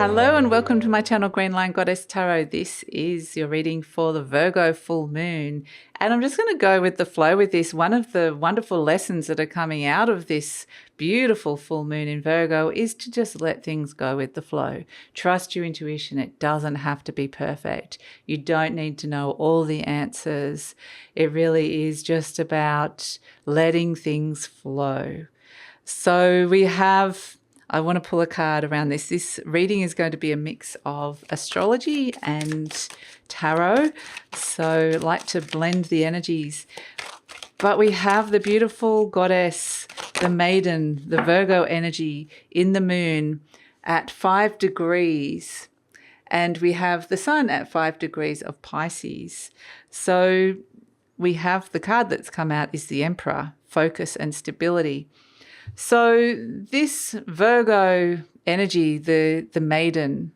Hello and welcome to my channel GreenLion Goddess Tarot. This is your reading for the Virgo full moon, and I'm just going to go with the flow with this. One of the wonderful lessons that are coming out of this beautiful full moon in Virgo is to just let things go with the flow. Trust your intuition. It doesn't have to be perfect. You don't need to know all the answers. It really is just about letting things flow. So I want to pull a card around this. This reading is going to be a mix of astrology and tarot. So I like to blend the energies. But we have the beautiful goddess, the maiden, the Virgo energy in the moon at 5 degrees. And we have the sun at 5 degrees of Pisces. So we have the card that's come out is the Emperor, focus and stability. So this Virgo energy, the maiden,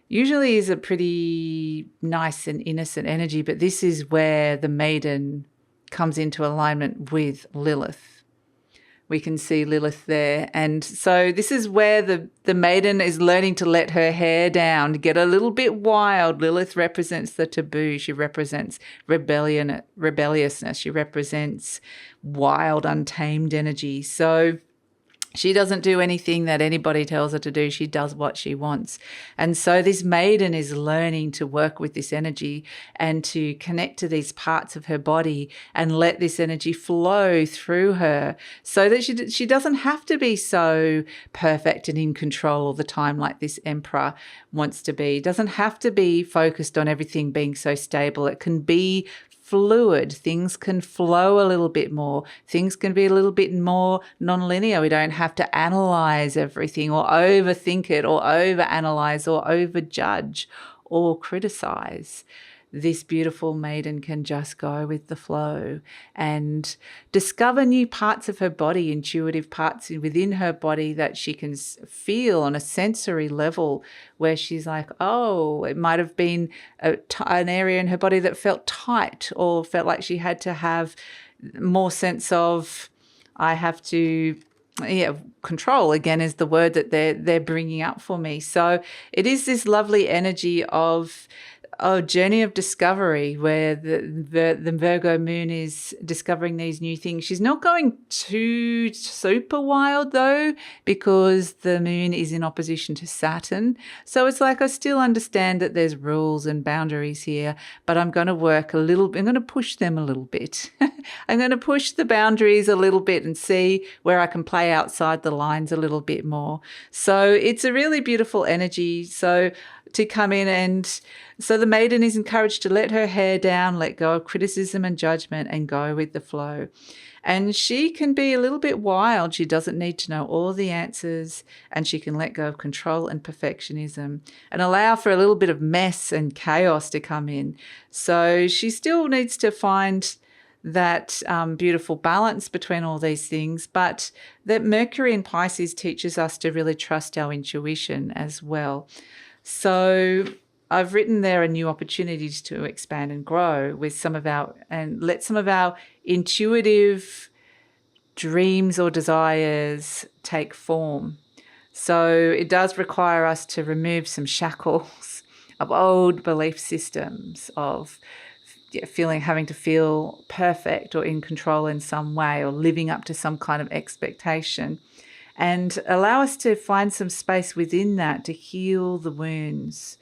usually is a pretty nice and innocent energy, but this is where the maiden comes into alignment with Lilith. We can see Lilith there. And so this is where the maiden is learning to let her hair down, get a little bit wild. Lilith represents the taboo. She represents rebelliousness. She represents wild, untamed energy. So she doesn't do anything that anybody tells her to do. She does what she wants. And so this maiden is learning to work with this energy and to connect to these parts of her body and let this energy flow through her so that she doesn't have to be so perfect and in control all the time like this Emperor wants to be. Doesn't have to be focused on everything being so stable. It can be fluid. Things can flow a little bit more. Things can be a little bit more non-linear. We don't have to analyze everything or overthink it or overanalyze or overjudge or criticize. This beautiful maiden can just go with the flow and discover new parts of her body, intuitive parts within her body that she can feel on a sensory level where she's like, oh, it might have been an area in her body that felt tight or felt like she had to have more sense of, I have to, control again is the word that they're bringing up for me. So it is this lovely energy of a journey of discovery where the Virgo moon is discovering these new things. She's not going too super wild though, because the moon is in opposition to Saturn. So it's like I still understand that there's rules and boundaries here, but I'm going to work I'm going to push them a little bit. I'm going to push the boundaries a little bit and see where I can play outside the lines a little bit more. So it's a really beautiful energy. So to come in and so the maiden is encouraged to let her hair down, let go of criticism and judgment and go with the flow. And she can be a little bit wild. She doesn't need to know all the answers and she can let go of control and perfectionism and allow for a little bit of mess and chaos to come in. So she still needs to find that beautiful balance between all these things, but that Mercury in Pisces teaches us to really trust our intuition as well. So I've written there are new opportunities to expand and grow with let some of our intuitive dreams or desires take form. So it does require us to remove some shackles of old belief systems of having to feel perfect or in control in some way or living up to some kind of expectation, and allow us to find some space within that to heal the wounds.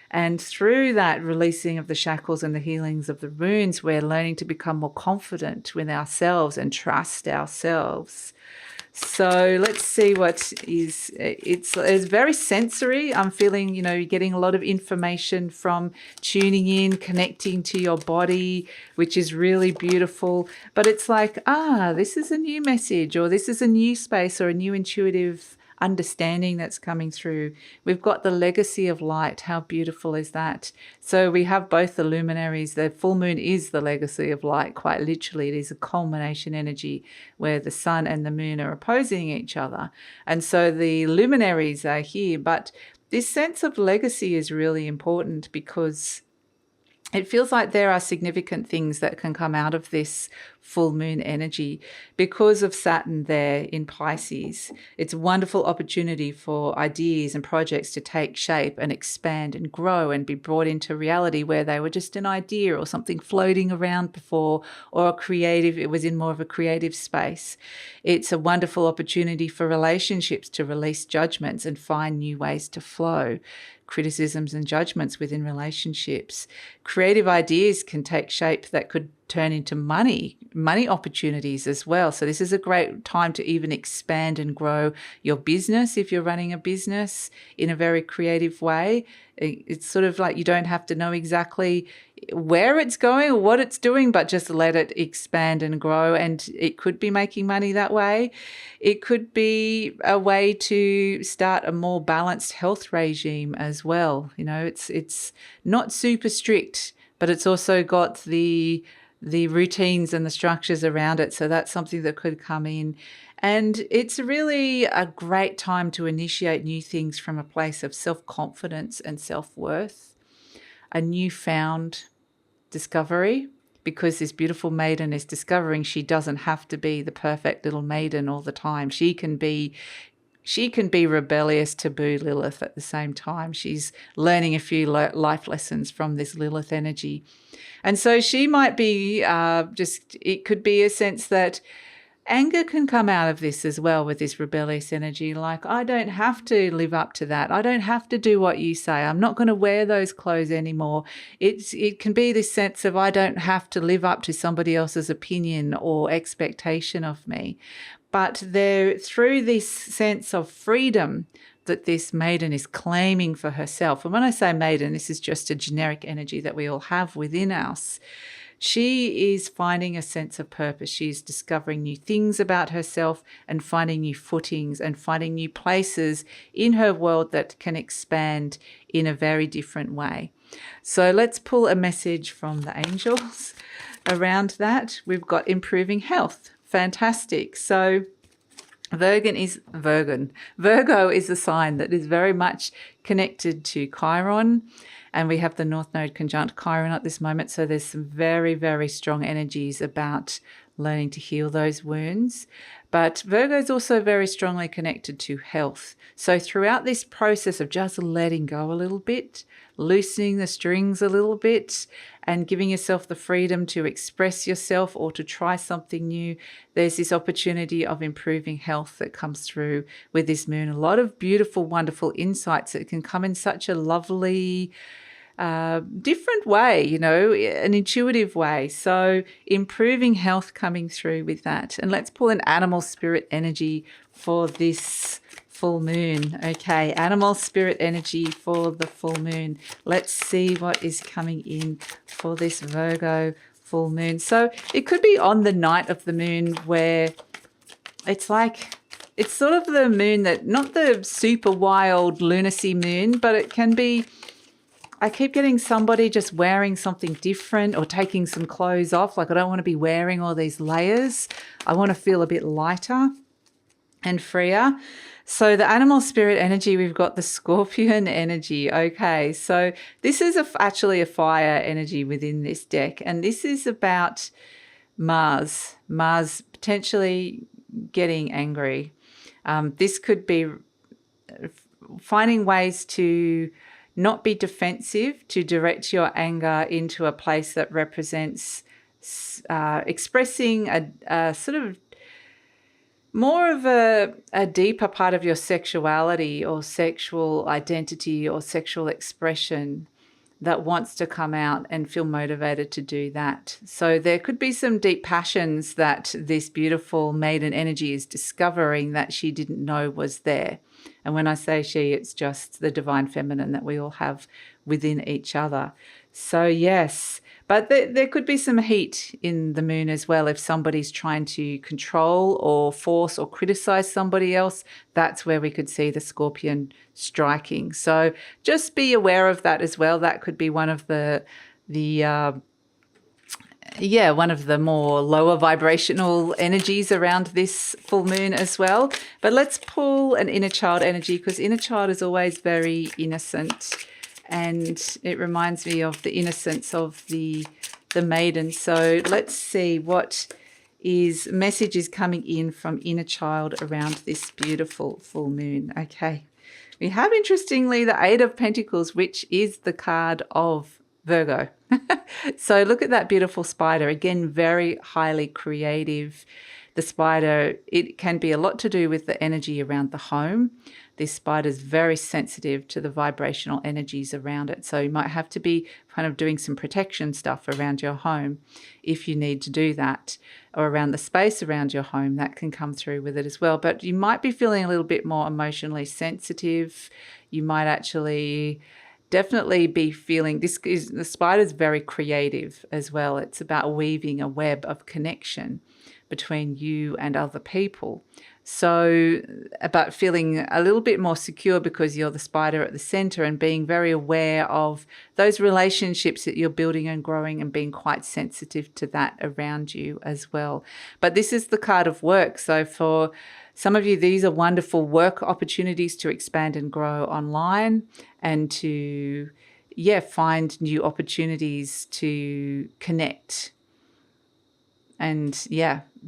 And through that releasing of the shackles and the healings of the wounds, we're learning to become more confident with ourselves and trust ourselves. So let's see what is, it's very sensory. I'm feeling, you're getting a lot of information from tuning in, connecting to your body, which is really beautiful. But it's like, this is a new message, or this is a new space, or a new intuitive understanding that's coming through. We've got the legacy of light. How beautiful is that? So we have both the luminaries. The full moon is the legacy of light, quite literally. It is a culmination energy where the sun and the moon are opposing each other. And so the luminaries are here. But this sense of legacy is really important because it feels like there are significant things that can come out of this full moon energy because of Saturn there in Pisces. It's a wonderful opportunity for ideas and projects to take shape and expand and grow and be brought into reality where they were just an idea or something floating around before, or it was in more of a creative space. It's a wonderful opportunity for relationships to release judgments and find new ways to flow. Criticisms and judgments within relationships. Creative ideas can take shape that could turn into money opportunities as well. So this is a great time to even expand and grow your business if you're running a business in a very creative way. It's sort of like you don't have to know exactly where it's going or what it's doing, but just let it expand and grow. And it could be making money that way. It could be a way to start a more balanced health regime as well. You know, it's not super strict, but it's also got the routines and the structures around it. So that's something that could come in. And it's really a great time to initiate new things from a place of self-confidence and self-worth, a newfound discovery, because this beautiful maiden is discovering she doesn't have to be the perfect little maiden all the time. She can be rebellious taboo Lilith at the same time. She's learning a few life lessons from this Lilith energy. And so she might be it could be a sense that anger can come out of this as well with this rebellious energy. Like, I don't have to live up to that. I don't have to do what you say. I'm not going to wear those clothes anymore. It can be this sense of I don't have to live up to somebody else's opinion or expectation of me. But through this sense of freedom that this maiden is claiming for herself. And when I say maiden, this is just a generic energy that we all have within us. She is finding a sense of purpose. She's discovering new things about herself and finding new footings and finding new places in her world that can expand in a very different way. So let's pull a message from the angels around that. We've got improving health. Fantastic. So Virgo is a sign that is very much connected to Chiron, and we have the North Node conjunct Chiron at this moment. So there's some very, very strong energies about learning to heal those wounds. But Virgo is also very strongly connected to health. So throughout this process of just letting go a little bit, loosening the strings a little bit, and giving yourself the freedom to express yourself or to try something new, there's this opportunity of improving health that comes through with this moon. A lot of beautiful, wonderful insights that can come in such a lovely, different way, you know, an intuitive way. So improving health coming through with that. And let's pull an animal spirit energy for this full moon. Okay, animal spirit energy for the full moon. Let's see what is coming in for this Virgo full moon. So it could be on the night of the moon where it's like, it's sort of the moon that, not the super wild lunacy moon, but it can be, I keep getting somebody just wearing something different or taking some clothes off. Like, I don't want to be wearing all these layers. I want to feel a bit lighter and freer. So the animal spirit energy, we've got the scorpion energy. Okay, so this is actually a fire energy within this deck. And this is about Mars potentially getting angry. This could be finding ways to not be defensive, to direct your anger into a place that represents expressing a sort of more of a deeper part of your sexuality or sexual identity or sexual expression that wants to come out and feel motivated to do that. So there could be some deep passions that this beautiful maiden energy is discovering that she didn't know was there. And when I say she, it's just the divine feminine that we all have within each other. So yes, but there could be some heat in the moon as well. If somebody's trying to control or force or criticize somebody else, that's where we could see the scorpion striking. So just be aware of that as well. That could be one of the one of the more lower vibrational energies around this full moon as well. But let's pull an inner child energy, because inner child is always very innocent and it reminds me of the innocence of the maiden. So let's see what message is coming in from inner child around this beautiful full moon. Okay. We have, interestingly, the Eight of Pentacles, which is the card of Virgo. So look at that beautiful spider. Again, very highly creative. The spider, it can be a lot to do with the energy around the home. This spider is very sensitive to the vibrational energies around it. So you might have to be kind of doing some protection stuff around your home if you need to do that, or around the space around your home. That can come through with it as well. But you might be feeling a little bit more emotionally sensitive. You might actually definitely be feeling the spider's very creative as well. It's about weaving a web of connection between you and other people. So about feeling a little bit more secure because you're the spider at the center, and being very aware of those relationships that you're building and growing, and being quite sensitive to that around you as well. But this is the card of work. So for some of you, these are wonderful work opportunities to expand and grow online, and to, find new opportunities to connect. And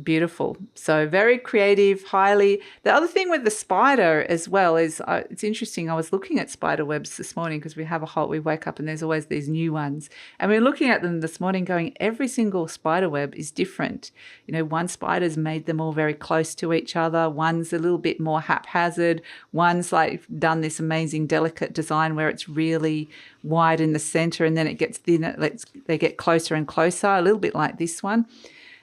beautiful. So very creative, highly. The other thing with the spider as well is it's interesting. I was looking at spider webs this morning because we wake up and there's always these new ones. And we were looking at them this morning going, every single spider web is different. You know, one spider's made them all very close to each other. One's a little bit more haphazard. One's like done this amazing delicate design where it's really wide in the center and then it gets thinner. They get closer and closer, a little bit like this one.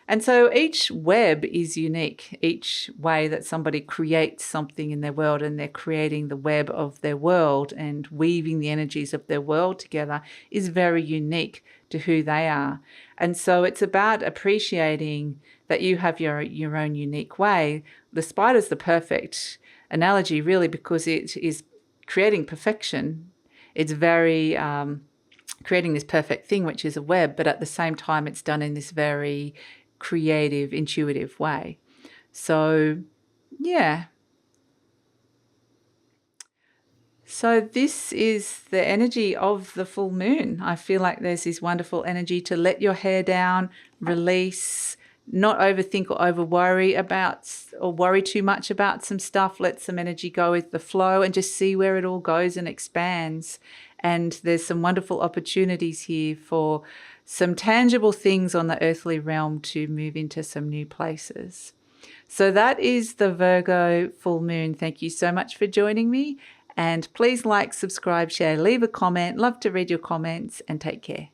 And so each web is unique. Each way that somebody creates something in their world, and they're creating the web of their world and weaving the energies of their world together, is very unique to who they are. And so it's about appreciating that you have your own unique way. The spider's the perfect analogy, really, because it is creating perfection. It's very creating this perfect thing, which is a web, but at the same time it's done in this very creative, intuitive way. So so this is the energy of the full moon. I feel like there's this wonderful energy to let your hair down, release, not overthink or over worry about, or worry too much about some stuff. Let some energy go with the flow and just see where it all goes and expands. And there's some wonderful opportunities here for some tangible things on the earthly realm to move into some new places. So that is the Virgo full moon. Thank you so much for joining me. And please like, subscribe, share, leave a comment. Love to read your comments, and take care.